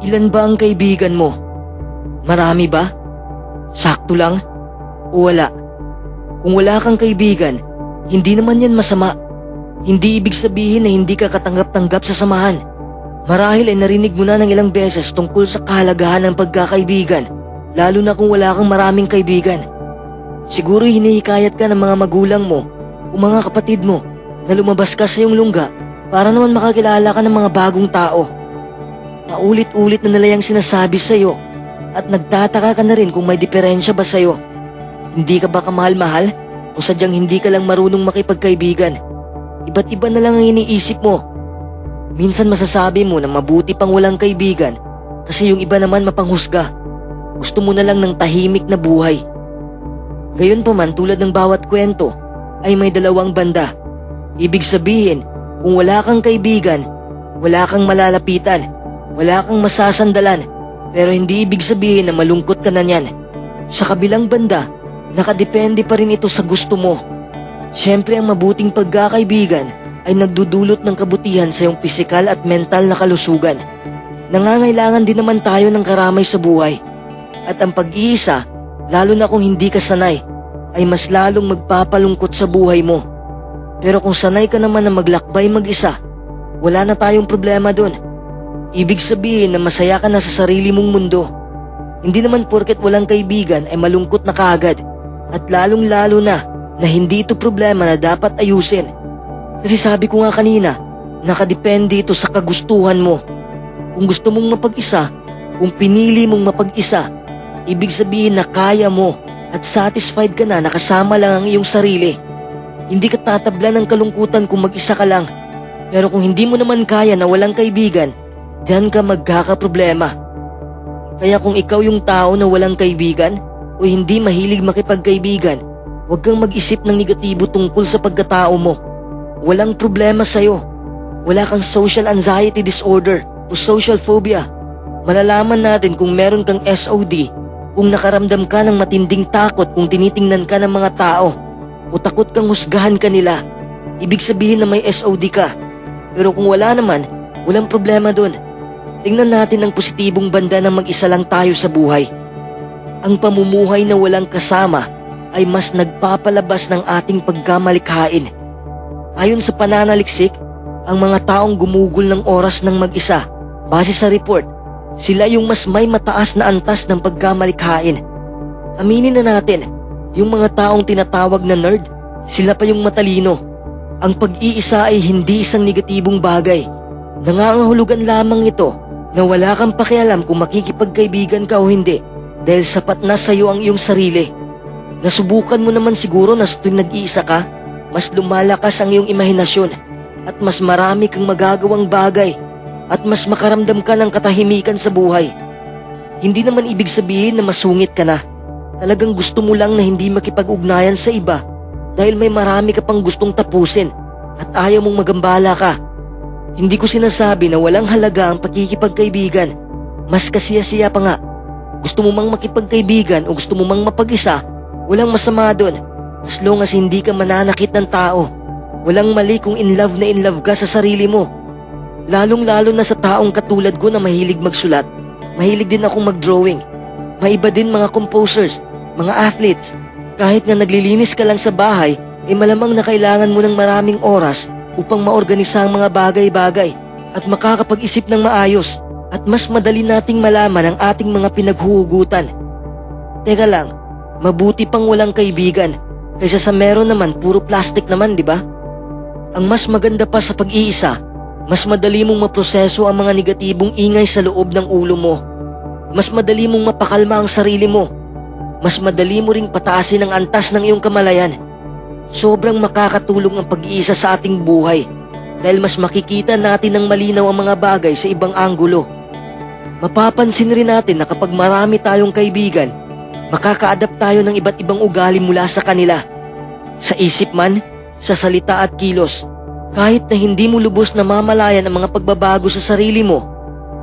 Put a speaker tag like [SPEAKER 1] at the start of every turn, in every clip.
[SPEAKER 1] Ilan ba ang kaibigan mo? Marami ba? Sakto lang? O wala? Kung wala kang kaibigan, hindi naman yan masama. Hindi ibig sabihin na hindi ka katanggap-tanggap sa samahan. Marahil ay narinig mo na ng ilang beses tungkol sa kahalagahan ng pagkakaibigan, lalo na kung wala kang maraming kaibigan. Siguro hinihikayat ka ng mga magulang mo o mga kapatid mo na lumabas ka sa iyong lungga para naman makakilala ka ng mga bagong tao. Paulit-ulit na nila yung sinasabi sa iyo at nagtataka ka na rin kung may diferensya ba sa iyo. Hindi ka ba kamahal-mahal o sadyang hindi ka lang marunong makipagkaibigan? Iba't iba na lang ang iniisip mo. Minsan masasabi mo na mabuti pang walang kaibigan kasi yung iba naman mapanghusga. Gusto mo na lang ng tahimik na buhay. Gayunpaman, tulad ng bawat kwento ay may dalawang banda. Ibig sabihin, kung wala kang kaibigan, wala kang malalapitan, wala kang masasandalan, pero hindi ibig sabihin na malungkot ka na niyan. Sa kabilang banda, nakadepende pa rin ito sa gusto mo. Siyempre, ang mabuting pagkakaibigan ay nagdudulot ng kabutihan sa iyong pisikal at mental na kalusugan. Nangangailangan din naman tayo ng karamay sa buhay. At ang pag-iisa, lalo na kung hindi ka sanay, ay mas lalong magpapalungkot sa buhay mo. Pero kung sanay ka naman na maglakbay mag-isa, wala na tayong problema dun. Ibig sabihin na masaya ka na sa sarili mong mundo. Hindi naman porket walang kaibigan ay malungkot na kaagad. At lalong-lalo na hindi ito problema na dapat ayusin. Kasi sabi ko nga kanina, nakadepende ito sa kagustuhan mo. Kung gusto mong mapag-isa, kung pinili mong mapag-isa, ibig sabihin na kaya mo at satisfied ka na nakasama lang ang iyong sarili. Hindi ka tatabla ng kalungkutan kung mag-isa ka lang. Pero kung hindi mo naman kaya na walang kaibigan, diyan ka magkakaproblema. Kaya kung ikaw yung tao na walang kaibigan o hindi mahilig makipagkaibigan, huwag kang mag-isip ng negatibo tungkol sa pagkatao mo. Walang problema sa'yo. Wala kang social anxiety disorder o social phobia. Malalaman natin kung meron kang SOD kung nakaramdam ka ng matinding takot kung tinitingnan ka ng mga tao o takot kang husgahan ka nila. Ibig sabihin na may SOD ka. Pero kung wala naman, walang problema dun. Tingnan natin ang positibong banda na mag-isa lang tayo sa buhay. Ang pamumuhay na walang kasama ay mas nagpapalabas ng ating pagkamalikhain. Ayon sa pananaliksik, ang mga taong gumugol ng oras ng mag-isa, base sa report, sila yung mas may mataas na antas ng pagkamalikhain. Aminin na natin, yung mga taong tinatawag na nerd, sila pa yung matalino. Ang pag-iisa ay hindi isang negatibong bagay. Nangangahulugan lamang ito na wala kang pakialam kung makikipagkaibigan ka o hindi dahil sapat na sa iyo ang iyong sarili. Nasubukan mo naman siguro na tuwing nag-iisa ka, mas lumalakas ang iyong imahinasyon at mas marami kang magagawang bagay at mas makaramdam ka ng katahimikan sa buhay. Hindi naman ibig sabihin na masungit ka na. Talagang gusto mo lang na hindi makipag-ugnayan sa iba dahil may marami ka pang gustong tapusin at ayaw mong magambala ka. Hindi ko sinasabi na walang halaga ang pakikipagkaibigan. Mas kasiya-siya pa nga. Gusto mo mang makipagkaibigan o gusto mo mang mapag-isa, walang masama doon. As long as hindi ka mananakit ng tao. Walang mali kung in love ka sa sarili mo. Lalong-lalo na sa taong katulad ko na mahilig magsulat. Mahilig din akong mag-drawing. Maiba din mga composers, mga athletes. Kahit nga naglilinis ka lang sa bahay, malamang na kailangan mo ng maraming oras upang maorganisa ang mga bagay-bagay at makakapag-isip ng maayos at mas madali nating malaman ang ating mga pinaghuhugutan. Teka lang, mabuti pang walang kaibigan kaysa sa meron naman puro plastic naman, di ba? Ang mas maganda pa sa pag-iisa, mas madali mong maproseso ang mga negatibong ingay sa loob ng ulo mo. Mas madali mong mapakalma ang sarili mo. Mas madali mo ring pataasin ang antas ng iyong kamalayan. Sobrang makakatulong ang pag-iisa sa ating buhay dahil mas makikita natin ng malinaw ang mga bagay sa ibang anggulo. Mapapansin rin natin na kapag marami tayong kaibigan, makaka-adapt tayo ng iba't ibang ugali mula sa kanila. Sa isip man, sa salita at kilos, kahit na hindi mo lubos na mamalayan ang mga pagbabago sa sarili mo,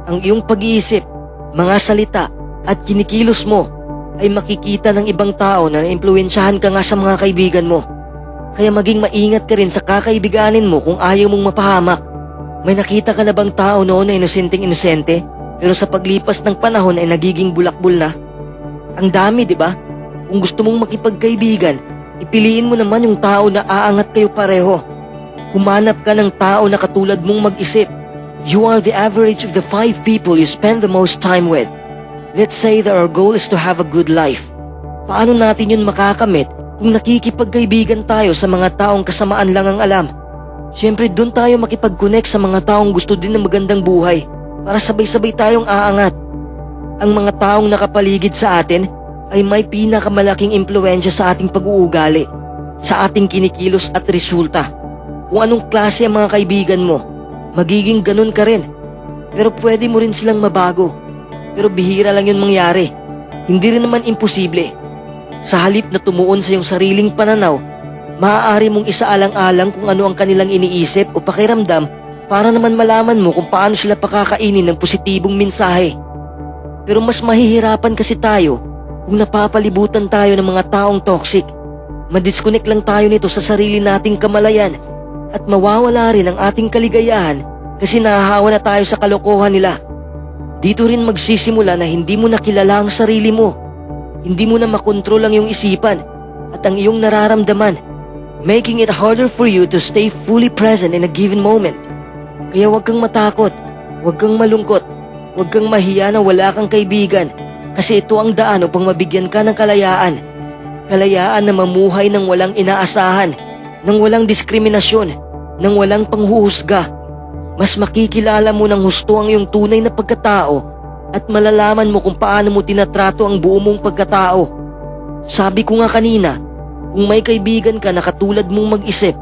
[SPEAKER 1] ang iyong pag-iisip, mga salita at kinikilos mo ay makikita ng ibang tao na naimpluwensyahan ka nga sa mga kaibigan mo. Kaya maging maingat ka rin sa kakaibiganin mo kung ayaw mong mapahamak. May nakita ka na bang tao noon na inosenteng-inosente Pero sa paglipas ng panahon ay nagiging bulakbol na. Ang dami, di ba? Kung gusto mong makipagkaibigan, ipiliin mo naman yung tao na aangat kayo pareho. Humanap ka ng tao na katulad mong mag-isip. You are the average of the 5 people you spend the most time with. Let's say that our goal is to have a good life. Paano natin yun makakamit kung nakikipagkaibigan tayo sa mga taong kasamaan lang ang alam? Siyempre doon tayo makipag-connect sa mga taong gusto din ng magandang buhay para sabay-sabay tayong aangat. Ang mga taong nakapaligid sa atin ay may pinakamalaking impluwensya sa ating pag-uugali, sa ating kinikilos at resulta. Kung anong klase ang mga kaibigan mo, magiging ganun ka rin. Pero pwede mo rin silang mabago. Pero bihira lang yun mangyari. Hindi rin naman imposible. Sa halip na tumuon sa iyong sariling pananaw, maaari mong isaalang-alang kung ano ang kanilang iniisip o pakiramdam para naman malaman mo kung paano sila pakakainin ng positibong mensahe. Pero mas mahihirapan kasi tayo kung napapalibutan tayo ng mga taong toxic. Madisconnect lang tayo nito sa sarili nating kamalayan at mawawala rin ang ating kaligayahan kasi nahahawa na tayo sa kalokohan nila. Dito rin magsisimula na hindi mo nakilala ang sarili mo. Hindi mo na makontrol ang iyong isipan at ang iyong nararamdaman, making it harder for you to stay fully present in a given moment. Kaya huwag kang matakot, huwag kang malungkot, huwag kang mahiya na wala kang kaibigan kasi ito ang daan upang mabigyan ka ng kalayaan. Kalayaan na mamuhay ng walang inaasahan, ng walang diskriminasyon, ng walang panghuhusga. Mas makikilala mo ng husto ang iyong tunay na pagkatao at malalaman mo kung paano mo tinatrato ang buo mong pagkatao. Sabi ko nga kanina, kung may kaibigan ka na katulad mong mag-isip,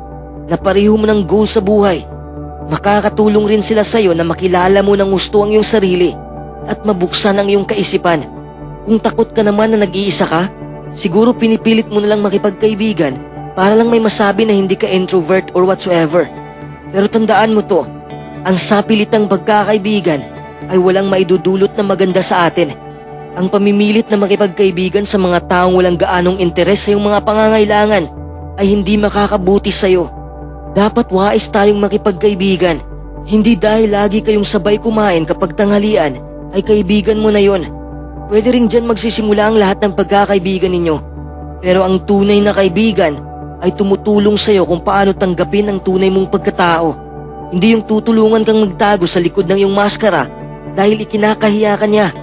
[SPEAKER 1] na pareho mo ng goal sa buhay, makakatulong rin sila sa iyo na makilala mo ng husto ang iyong sarili at mabuksan ang iyong kaisipan. Kung takot ka naman na nag-iisa ka, siguro pinipilit mo na lang makipagkaibigan para lang may masabi na hindi ka introvert or whatsoever. Pero tandaan mo to, ang sapilitang pagkakaibigan ay walang maidudulot na maganda sa atin. Ang pamimilit na makipagkaibigan sa mga taong walang gaanong interes sa iyong mga pangangailangan ay hindi makakabuti sa iyo. Dapat wais tayong makipagkaibigan. Hindi dahil lagi kayong sabay kumain kapag tanghalian ay kaibigan mo na yon. Pwede rin dyan magsisimula ang lahat ng pagkakaibigan ninyo. Pero ang tunay na kaibigan ay tumutulong sa iyo kung paano tanggapin ang tunay mong pagkatao. Hindi yung tutulungan kang magtago sa likod ng iyong maskara dahil ikinakahiya ka niya.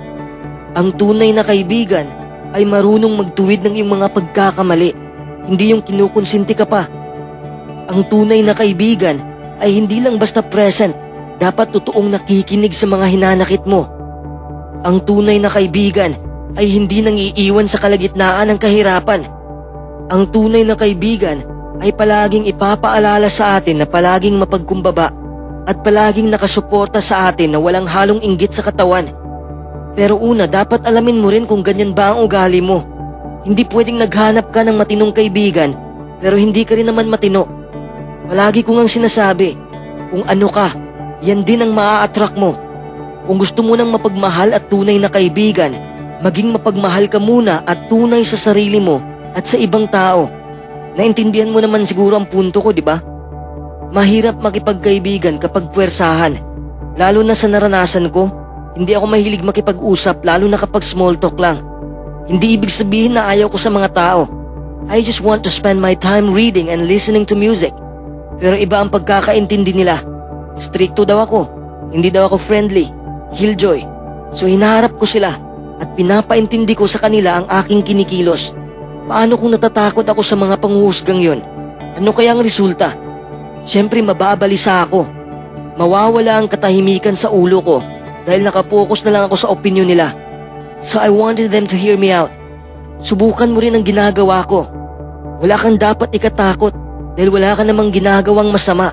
[SPEAKER 1] Ang tunay na kaibigan ay marunong magtuwid ng iyong mga pagkakamali, hindi yung kinukonsinti ka pa. Ang tunay na kaibigan ay hindi lang basta present, dapat totoong nakikinig sa mga hinanakit mo. Ang tunay na kaibigan ay hindi nang iiwan sa kalagitnaan ng kahirapan. Ang tunay na kaibigan ay palaging ipapaalala sa atin na palaging mapagkumbaba at palaging nakasuporta sa atin na walang halong inggit sa katawan. Pero una, dapat alamin mo rin kung ganyan ba ang ugali mo. Hindi pwedeng naghanap ka ng matinong kaibigan pero hindi ka rin naman matino. Palagi ko ngang sinasabi, kung ano ka, yan din ang maa-attract mo. Kung gusto mo nang mapagmahal at tunay na kaibigan, maging mapagmahal ka muna at tunay sa sarili mo at sa ibang tao. Naintindihan mo naman siguro ang punto ko, di ba? Mahirap makipagkaibigan kapag puwersahan. Lalo na sa naranasan ko, hindi ako mahilig makipag-usap lalo na kapag small talk lang. Hindi ibig sabihin na ayaw ko sa mga tao. I just want to spend my time reading and listening to music. Pero iba ang pagkakaintindi nila. Stricto daw ako, hindi daw ako friendly, killjoy. So hinaharap ko sila at pinapaintindi ko sa kanila ang aking kinikilos. Paano kung natatakot ako sa mga panghuhusgang yon? Ano kaya ang resulta? Siyempre mababalisa ako. Mawawala ang katahimikan sa ulo ko dahil nakapokus na lang ako sa opinyon nila. So I wanted them to hear me out. Subukan mo rin ang ginagawa ko. Wala kang dapat ikatakot dahil wala ka namang ginagawang masama.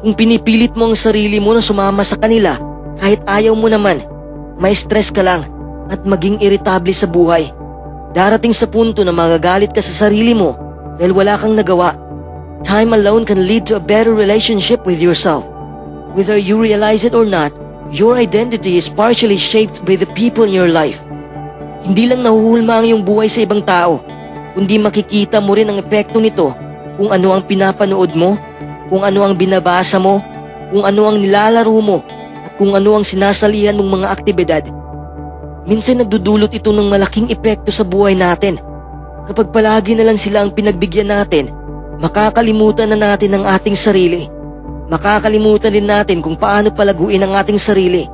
[SPEAKER 1] Kung pinipilit mo ang sarili mo na sumama sa kanila kahit ayaw mo naman, may stress ka lang at maging irritable sa buhay. Darating sa punto na magagalit ka sa sarili mo dahil wala kang nagawa. Time alone can lead to a better relationship with yourself. Whether you realize it or not, your identity is partially shaped by the people in your life. Hindi lang nahuhulma ang iyong buhay sa ibang tao, kundi makikita mo rin ang epekto nito kung ano ang pinapanood mo, kung ano ang binabasa mo, kung ano ang nilalaro mo, at kung ano ang sinasalihan mong mga aktibidad. Minsan nagdudulot ito ng malaking epekto sa buhay natin. Kapag palagi na lang sila ang pinagbigyan natin, makakalimutan na natin ang ating sarili. Makakalimutan din natin kung paano palaguin ang ating sarili.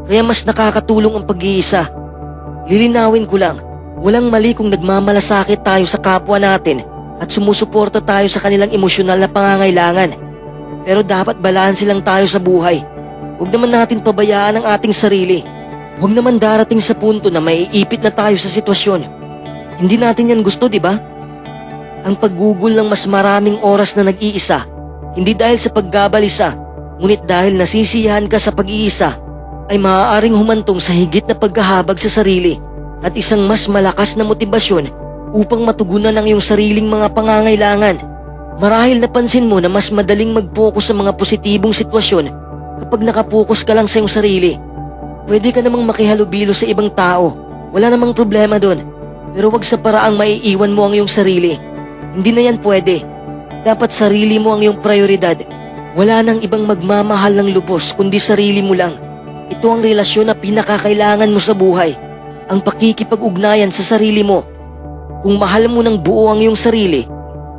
[SPEAKER 1] Kaya mas nakakatulong ang pag-iisa. Lilinawin ko lang, walang mali kung nagmamalasakit tayo sa kapwa natin at sumusuporta tayo sa kanilang emosyonal na pangangailangan. Pero dapat balanse lang tayo sa buhay. Huwag naman natin pabayaan ang ating sarili. Huwag naman darating sa punto na maiipit na tayo sa sitwasyon. Hindi natin yan gusto, di ba? Ang paggugol ng mas maraming oras na nag-iisa, hindi dahil sa paggabalisa, ngunit dahil nasisiyahan ka sa pag-iisa, ay maaaring humantong sa higit na pagkahabag sa sarili at isang mas malakas na motibasyon upang matugunan ang iyong sariling mga pangangailangan. Marahil napansin mo na mas madaling mag-focus sa mga positibong sitwasyon kapag nakapokus ka lang sa iyong sarili. Pwede ka namang makihalubilo sa ibang tao, wala namang problema doon. Pero wag sa paraang maiiwan mo ang iyong sarili. Hindi na yan pwede. Dapat sarili mo ang iyong prioridad. Wala nang ibang magmamahal ng lubos kundi sarili mo lang. Ito ang relasyon na pinakakailangan mo sa buhay. Ang pakikipag-ugnayan sa sarili mo. Kung mahal mo ng buo ang iyong sarili,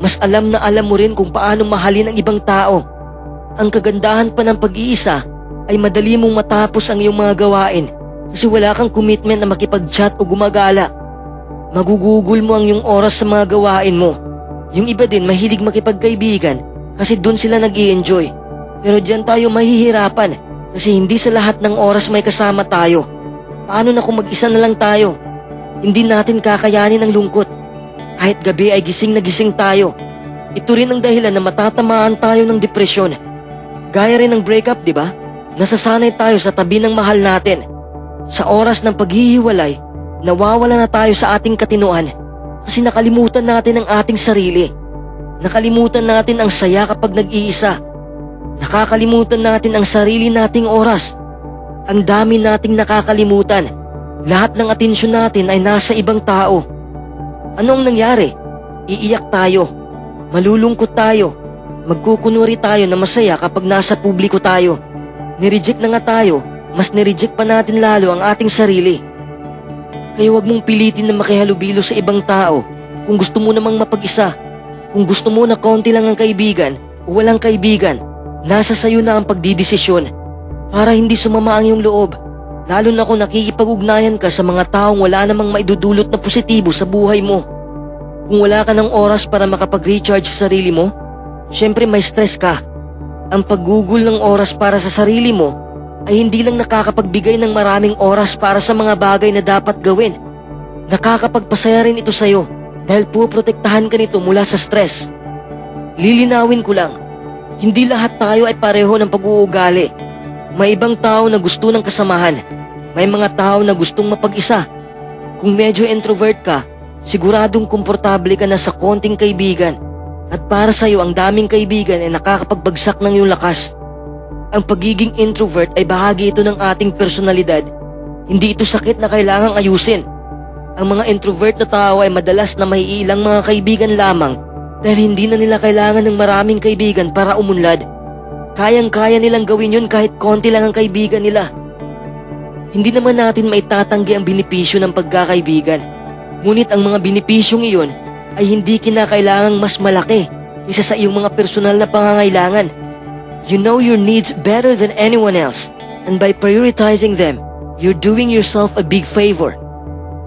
[SPEAKER 1] mas alam na alam mo rin kung paano mahalin ang ibang tao. Ang kagandahan pa ng pag-iisa ay madali mong matapos ang iyong mga gawain kasi wala kang commitment na makipag-chat o gumagala. Magugugol mo ang iyong oras sa mga gawain mo. Yung iba din mahilig makipagkaibigan kasi doon sila nag-i-enjoy. Pero diyan tayo mahihirapan kasi hindi sa lahat ng oras may kasama tayo. Paano na kung mag-isa na lang tayo? Hindi natin kakayanin ang lungkot. Kahit gabi ay gising na gising tayo. Ito rin ang dahilan na matatamaan tayo ng depresyon. Gaya rin ng breakup, di ba? Nasasanay tayo sa tabi ng mahal natin. Sa oras ng paghihiwalay, nawawala na tayo sa ating katinuan kasi nakalimutan natin ang ating sarili. Nakalimutan natin ang saya kapag nag-iisa. Nakakalimutan natin ang sarili nating oras. Ang dami nating nakakalimutan. Lahat ng atensyon natin ay nasa ibang tao. Ano ang nangyari? Iiyak tayo. Malulungkot tayo. Magkukunwari tayo na masaya kapag nasa publiko tayo. Nireject na nga tayo, mas nireject pa natin lalo ang ating sarili. Kaya huwag mong pilitin na makihalubilo sa ibang tao kung gusto mo namang mapag-isa. Kung gusto mo na konti lang ang kaibigan o walang kaibigan, nasa sayo na ang pagdidesisyon. Para hindi sumama ang iyong loob, lalo na kung nakikipag-ugnayan ka sa mga taong wala namang maidudulot na positibo sa buhay mo. Kung wala ka ng oras para makapag-recharge sa sarili mo, syempre may stress ka. Ang paggugol ng oras para sa sarili mo ay hindi lang nakakapagbigay ng maraming oras para sa mga bagay na dapat gawin. Nakakapagpasaya rin ito sa'yo dahil puprotektahan ka nito mula sa stress. Lilinawin ko lang, hindi lahat tayo ay pareho ng pag-uugali. May ibang tao na gusto ng kasamahan. May mga tao na gustong mapag-isa. Kung medyo introvert ka, siguradong komportable ka na sa konting kaibigan. At para sa'yo ang daming kaibigan ay nakakapagbagsak ng iyong lakas. Ang pagiging introvert ay bahagi ito ng ating personalidad. Hindi ito sakit na kailangang ayusin. Ang mga introvert na tao ay madalas na may ilang mga kaibigan lamang dahil hindi na nila kailangan ng maraming kaibigan para umunlad. Kayang-kaya nilang gawin yun kahit konti lang ang kaibigan nila. Hindi naman natin maitatanggi ang benepisyo ng pagkakaibigan. Ngunit ang mga benepisyong iyon ay hindi kinakailangang mas malaki kaysa sa iyong mga personal na pangangailangan. You know your needs better than anyone else, and by prioritizing them, you're doing yourself a big favor.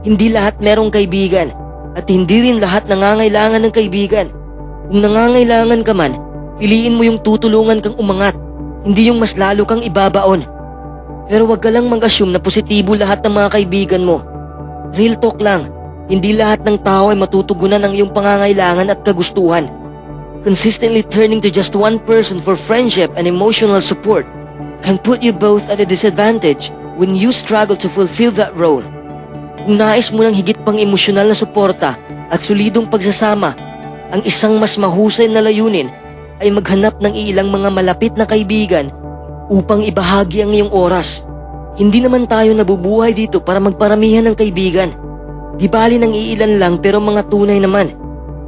[SPEAKER 1] Hindi lahat merong kaibigan, at hindi rin lahat nangangailangan ng kaibigan. Kung nangangailangan ka man, piliin mo yung tutulungan kang umangat, hindi yung mas lalo kang ibabaon. Pero wag ka lang mag-assume na positibo lahat ng mga kaibigan mo. Real talk lang, hindi lahat ng tao ay matutugunan ng iyong pangangailangan at kagustuhan. Consistently turning to just one person for friendship and emotional support can put you both at a disadvantage when you struggle to fulfill that role. Kung nais mo ng higit pang emosyonal na suporta at solidong pagsasama, ang isang mas mahusay na layunin ay maghanap ng ilang mga malapit na kaibigan upang ibahagi ang iyong oras. Hindi naman tayo nabubuhay dito para magparamihan ng kaibigan. Di bali ng iilan lang pero mga tunay naman.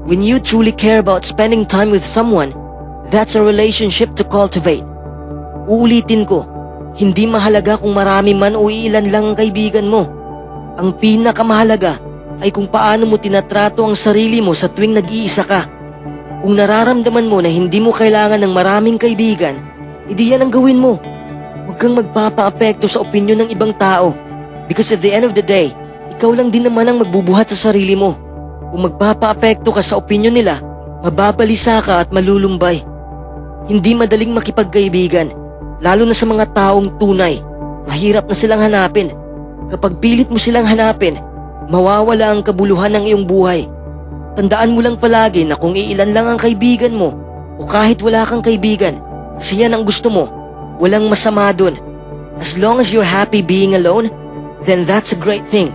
[SPEAKER 1] When you truly care about spending time with someone, that's a relationship to cultivate. Uulitin ko, Hindi mahalaga kung marami man o ilan lang ang kaibigan mo. Ang pinakamahalaga ay kung paano mo tinatrato ang sarili mo sa tuwing nag-iisa ka. Kung nararamdaman mo na hindi mo kailangan ng maraming kaibigan, edi yan ang gawin mo. Huwag kang magpapaapekto sa opinyon ng ibang tao because at the end of the day, ikaw lang din naman ang magbubuhat sa sarili mo. Kung magpapaapekto ka sa opinyon nila, mababalisa ka at malulumbay. Hindi madaling makipagkaibigan, lalo na sa mga taong tunay. Mahirap na silang hanapin. Kapag pilit mo silang hanapin, mawawala ang kabuluhan ng iyong buhay. Tandaan mo lang palagi na kung iilan lang ang kaibigan mo o kahit wala kang kaibigan, kasi yan ang gusto mo, walang masama dun. As long as you're happy being alone, then that's a great thing.